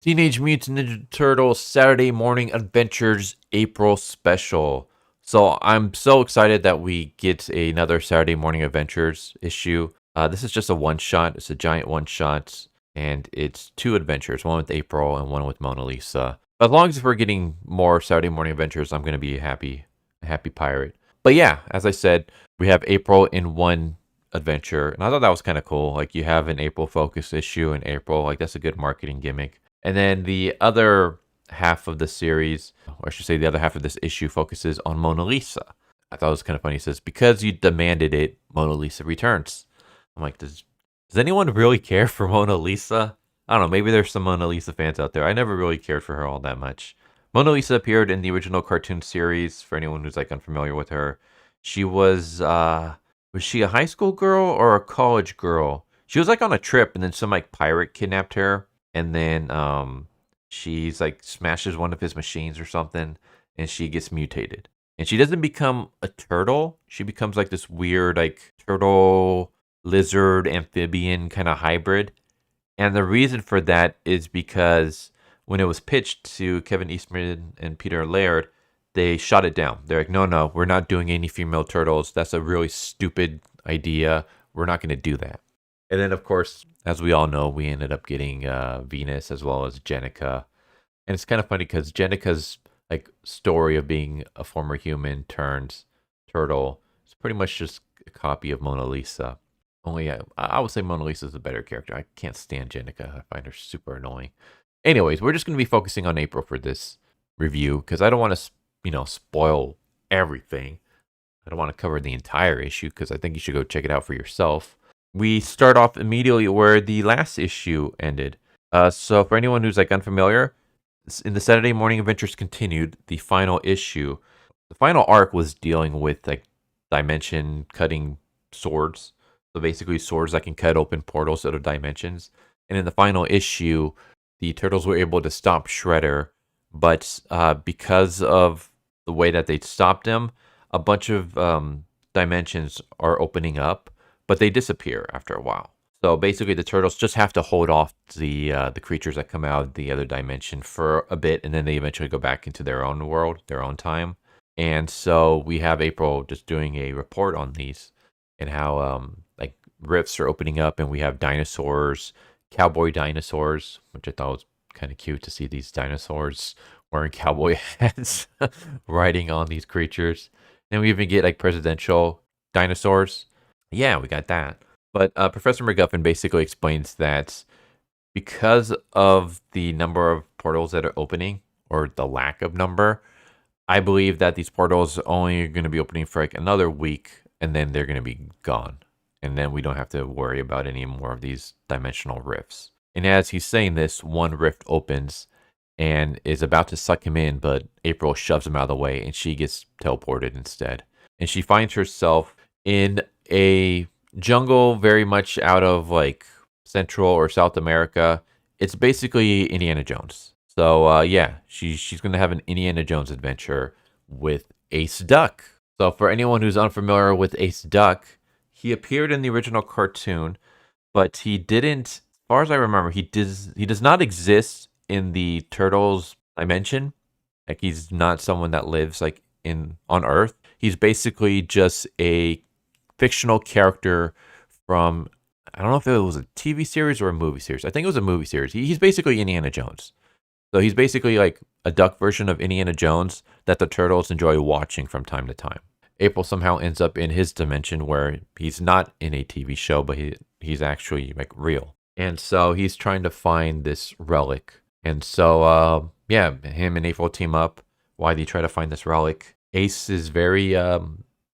Teenage Mutant Ninja Turtles Saturday Morning Adventures April Special. So I'm so excited that we get another Saturday Morning Adventures issue. This is just a one shot. It's a giant one shot, and it's two adventures, one with April and one with Mona Lisa. As long as we're getting more Saturday Morning Adventures, I'm gonna be a happy pirate. But yeah, as I said, we have April in one adventure, and I thought that was kind of cool. Like you have an April focus issue in April, like that's a good marketing gimmick. And then the other half of the series, or I should say the other half of this issue, focuses on Mona Lisa. I thought it was kind of funny. It says, because you demanded it, Mona Lisa returns. I'm like, does anyone really care for Mona Lisa? I don't know. Maybe there's some Mona Lisa fans out there. I never really cared for her all that much. Mona Lisa appeared in the original cartoon series. For anyone who's like unfamiliar with her, she was she a high school girl or a college girl? She was like on a trip, and then some like pirate kidnapped her, and then she's like smashes one of his machines or something, and she gets mutated. And she doesn't become a turtle. She becomes like this weird like turtle lizard amphibian kind of hybrid. And the reason for that is because when it was pitched to Kevin Eastman and Peter Laird, they shot it down. They're like, no, we're not doing any female turtles. That's a really stupid idea. We're not going to do that. And then, of course, as we all know, we ended up getting Venus as well as Jenica. And it's kind of funny because Jenica's like story of being a former human turns turtle is pretty much just a copy of Mona Lisa. Only I would say Mona Lisa is a better character. I can't stand Jenica. I find her super annoying. Anyways, we're just going to be focusing on April for this review because I don't want to, spoil everything. I don't want to cover the entire issue because I think you should go check it out for yourself. We start off immediately where the last issue ended. So for anyone who's like unfamiliar, in the Saturday Morning Adventures continued, the final issue, the final arc was dealing with like dimension cutting swords. So basically swords that can cut open portals out of dimensions. And in the final issue, the Turtles were able to stop Shredder, but because of the way that they stopped him, a bunch of dimensions are opening up, but they disappear after a while. So basically, the Turtles just have to hold off the creatures that come out of the other dimension for a bit, and then they eventually go back into their own world, their own time. And so we have April just doing a report on these and how like rifts are opening up, and we have dinosaurs, cowboy dinosaurs, which I thought was kind of cute to see these dinosaurs wearing cowboy hats, riding on these creatures. Then we even get like presidential dinosaurs. Yeah, we got that. But Professor McGuffin basically explains that because of the number of portals that are opening, or the lack of number, I believe that these portals are only going to be opening for like another week, and then they're going to be gone. And then we don't have to worry about any more of these dimensional rifts. And as he's saying this, one rift opens and is about to suck him in, but April shoves him out of the way, and she gets teleported instead. And she finds herself in a jungle very much out of like Central or South America. It's basically Indiana Jones. So yeah, she's going to have an Indiana Jones adventure with Ace Duck. So for anyone who's unfamiliar with Ace Duck, he appeared in the original cartoon, but he didn't, as far as I remember, he does not exist in the Turtles dimension. Like he's not someone that lives like on Earth. He's basically just a fictional character from, I don't know if it was a TV series or a movie series. I think it was a movie series. He's basically Indiana Jones. So he's basically like a duck version of Indiana Jones that the Turtles enjoy watching from time to time. April somehow ends up in his dimension where he's not in a TV show, but he's actually like real. And so he's trying to find this relic. And so, yeah, him and April team up while they try to find this relic. Ace is very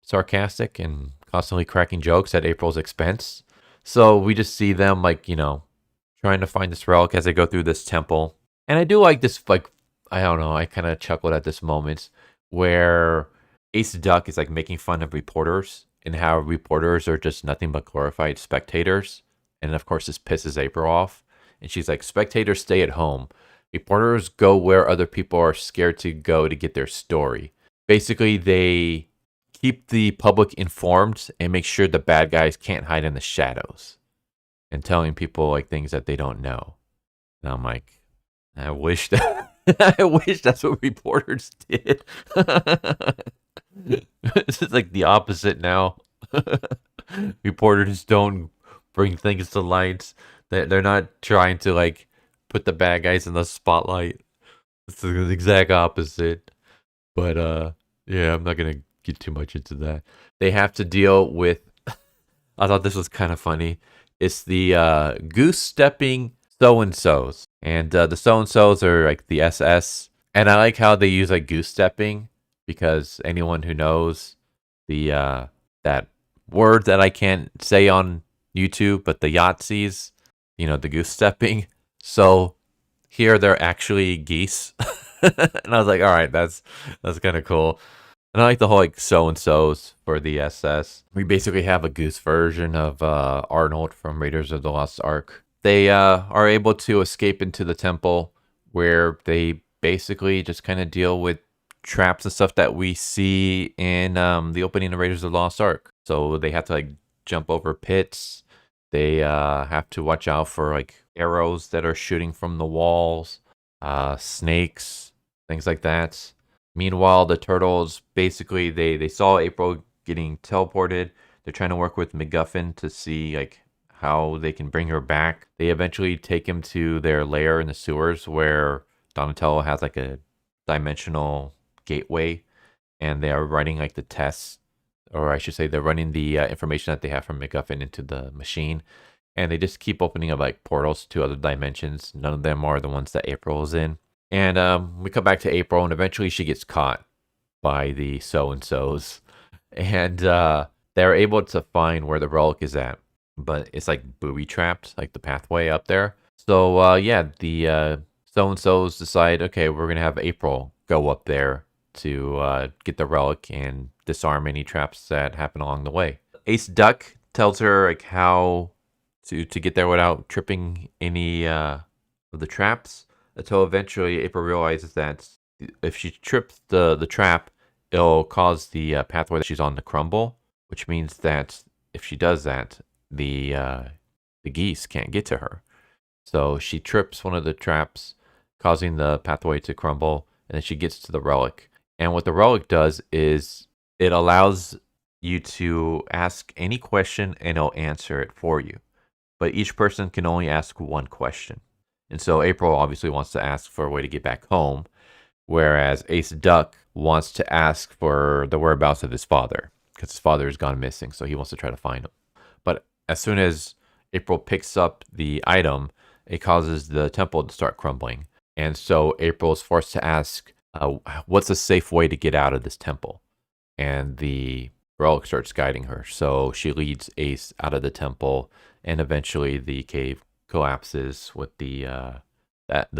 sarcastic and constantly cracking jokes at April's expense. So we just see them like, trying to find this relic as they go through this temple. And I do like this, like, I don't know, I kind of chuckled at this moment where Ace Duck is like making fun of reporters and how reporters are just nothing but glorified spectators. And of course, this pisses April off. And she's like, spectators stay at home. Reporters go where other people are scared to go to get their story. Basically, they keep the public informed and make sure the bad guys can't hide in the shadows and telling people like things that they don't know. And I'm like, I wish that I wish that's what reporters did. This is like the opposite now. Reporters don't bring things to light. They're not trying to like put the bad guys in the spotlight. It's the exact opposite. But yeah, I'm not gonna get too much into that. They have to deal with I thought this was kind of funny. It's the goose stepping so and so's. And the so and so's are like the SS. And I like how they use like goose stepping because anyone who knows the that word that I can't say on YouTube, but the Yahtzees, the goose stepping. So here they're actually geese. And I was like, all right, that's kind of cool. And I like the whole like so and so's for the SS. We basically have a goose version of Arnold from Raiders of the Lost Ark. They are able to escape into the temple where they basically just kind of deal with traps and stuff that we see in the opening of Raiders of the Lost Ark. So they have to like jump over pits. They have to watch out for like arrows that are shooting from the walls, snakes, things like that. Meanwhile, the turtles basically they saw April getting teleported. They're trying to work with MacGuffin to see like how they can bring her back. They eventually take him to their lair in the sewers where Donatello has like a dimensional gateway, and they are running like the tests, or I should say, they're running the information that they have from MacGuffin into the machine, and they just keep opening up like portals to other dimensions. None of them are the ones that April is in. And we come back to April, and eventually she gets caught by the so-and-sos. And they're able to find where the relic is at. But it's like booby-trapped, like the pathway up there. So, yeah, the so-and-sos decide, okay, we're going to have April go up there to get the relic and disarm any traps that happen along the way. Ace Duck tells her like how to get there without tripping any of the traps. Until eventually April realizes that if she trips the trap, it'll cause the pathway that she's on to crumble, which means that if she does that, the geese can't get to her. So she trips one of the traps, causing the pathway to crumble, and then she gets to the relic. And what the relic does is it allows you to ask any question and it'll answer it for you. But each person can only ask one question. And so April obviously wants to ask for a way to get back home, whereas Ace Duck wants to ask for the whereabouts of his father, because his father has gone missing, so he wants to try to find him. But as soon as April picks up the item, it causes the temple to start crumbling. And so April is forced to ask, what's a safe way to get out of this temple? And the relic starts guiding her. So she leads Ace out of the temple, and eventually the cave collapses with the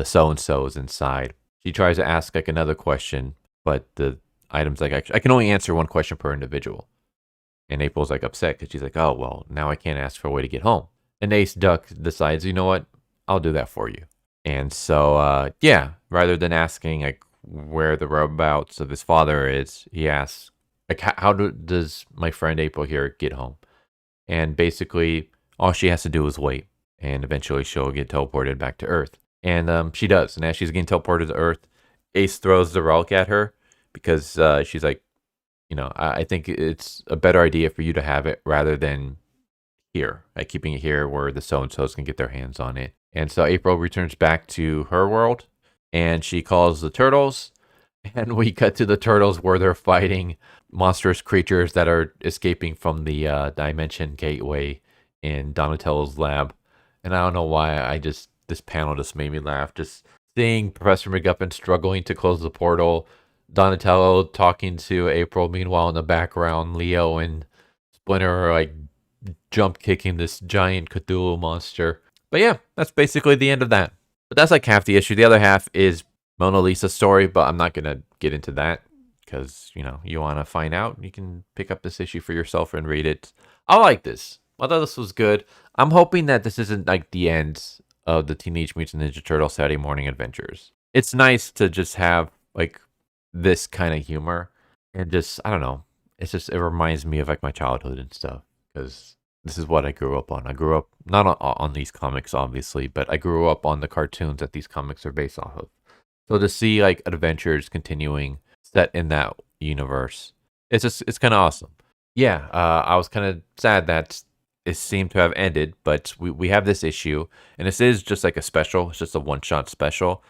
so-and-so's inside. She tries to ask like another question, but the item's like, I can only answer one question per individual. And April's like upset because she's like, oh, well, now I can't ask for a way to get home. And Ace Duck decides, you know what? I'll do that for you. And so, yeah, rather than asking like where the whereabouts of his father is, he asks, like, how does my friend April here get home? And basically, all she has to do is wait. And eventually she'll get teleported back to Earth. And she does. And as she's getting teleported to Earth, Ace throws the relic at her because she's like, I think it's a better idea for you to have it rather than here, like keeping it here where the so-and-sos can get their hands on it. And so April returns back to her world, and she calls the turtles. And we cut to the turtles where they're fighting monstrous creatures that are escaping from the dimension gateway in Donatello's lab. And I don't know why this panel just made me laugh. Just seeing Professor MacGuffin struggling to close the portal, Donatello talking to April. Meanwhile, in the background, Leo and Splinter are like jump kicking this giant Cthulhu monster. But yeah, that's basically the end of that. But that's like half the issue. The other half is Mona Lisa's story, but I'm not going to get into that because, you want to find out. You can pick up this issue for yourself and read it. I like this. I thought this was good. I'm hoping that this isn't like the end of the Teenage Mutant Ninja Turtles Saturday morning adventures. It's nice to just have like this kind of humor and just, I don't know. It reminds me of like my childhood and stuff because this is what I grew up on. I grew up not on these comics, obviously, but I grew up on the cartoons that these comics are based off of. So to see like adventures continuing set in that universe, it's kind of awesome. Yeah, I was kind of sad that it seemed to have ended, but we have this issue, and this is just like a special. It's just a one shot special,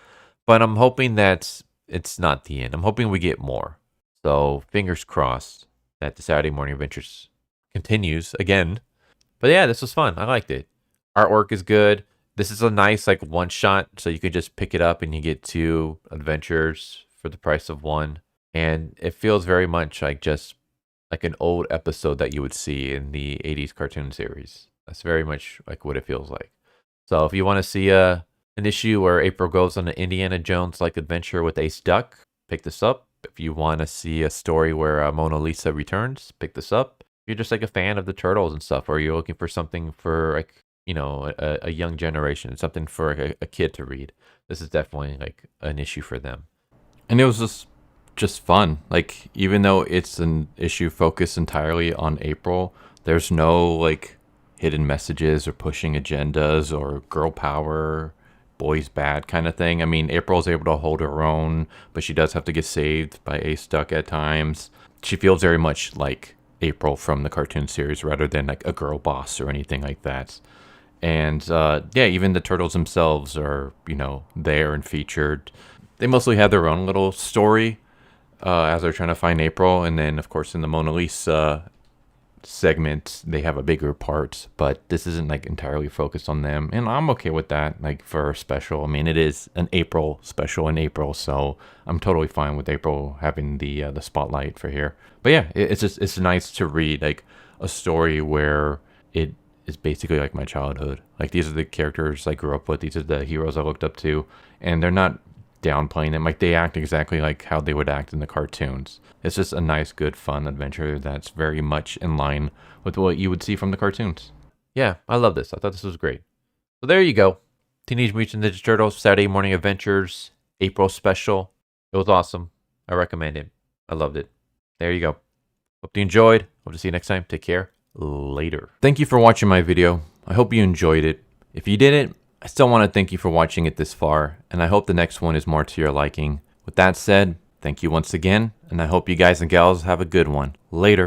but I'm hoping that it's not the end. I'm hoping we get more. So fingers crossed that the Saturday Morning Adventures continues again. But yeah, this was fun. I liked it. Artwork is good. This is a nice like one shot, so you can just pick it up and you get two adventures for the price of one. And it feels very much like just like an old episode that you would see in the 80s cartoon series. That's very much like what it feels like. So if you want to see an issue where April goes on an Indiana Jones like adventure with Ace Duck, pick this up. If you want to see a story where Mona Lisa returns, pick this up. If you're just like a fan of the Turtles and stuff, or you're looking for something for like, you know, a young generation, something for a kid to read, this is definitely like an issue for them. And it was just fun. Like, even though it's an issue focused entirely on April, there's no like hidden messages or pushing agendas or girl power, boys bad kind of thing. I mean, April's able to hold her own, but she does have to get saved by Ace Duck at times. She feels very much like April from the cartoon series rather than like a girl boss or anything like that. And yeah, even the turtles themselves are, you know, there and featured. They mostly have their own little story as they're trying to find April. And then, of course, in the Mona Lisa segment, they have a bigger part, but this isn't like entirely focused on them. And I'm okay with that, like for a special. I mean, it is an April special in April, so I'm totally fine with April having the spotlight for here. But yeah, it's nice to read like a story where it is basically like my childhood. Like, these are the characters I grew up with, these are the heroes I looked up to, and they're not downplaying them. Like, they act exactly like how they would act in the cartoons. It's just a nice, good, fun adventure that's very much in line with what you would see from the cartoons. Yeah, I love this. I thought this was great. So there you go. Teenage Mutant Ninja Turtles Saturday Morning Adventures April special. It was awesome. I recommend it. I loved it. There you go. Hope you enjoyed. Hope to see you next time. Take care. Later. Thank you for watching my video. I hope you enjoyed it. If you didn't, I still want to thank you for watching it this far, and I hope the next one is more to your liking. With that said, thank you once again, and I hope you guys and gals have a good one. Later.